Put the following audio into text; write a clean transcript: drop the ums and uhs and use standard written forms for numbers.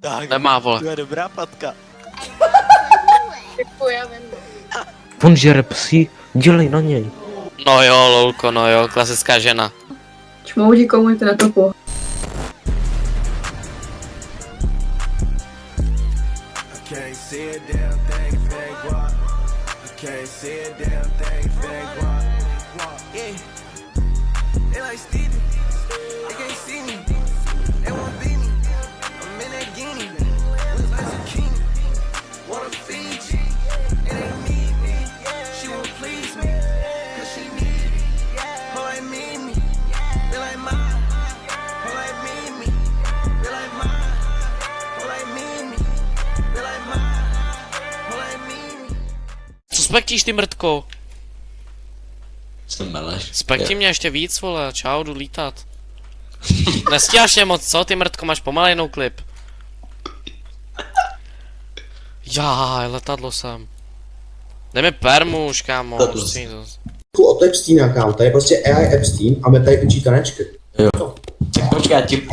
Tak, Nemá, vole. to je dobrá patka. Děkuji, já vím. On žere psi, dělej na něj. No jo, lolko, no jo, klasická žena. Čmouži komunity na topu. Can't see a damn thing, fake walk. I can't see a damn thing, fake walk. Yeah, they like Stevie, they can't see me. They won't beat me. I'm in that guinea, look like zucchini. Wanna feed you, it ain't need me. She won't please me, cause she need me. Her like me, they like mine. Her like me, they like mine. Her like me, they like mine. Her like me. Co spektíš ty mrtko? Jsem meleš. Spekti mě ještě víc, vole, čau, jdu lítat. Nestíháš mě moc, co? Ty mrtko, máš pomalejnou klip. Jaj, letadlo jsem. Dej mi permuš, kámo. Od Epsteina, kámo, tady je prostě AI Epstein a my tady učí tanečky. Jo. Tak počkej, já ti...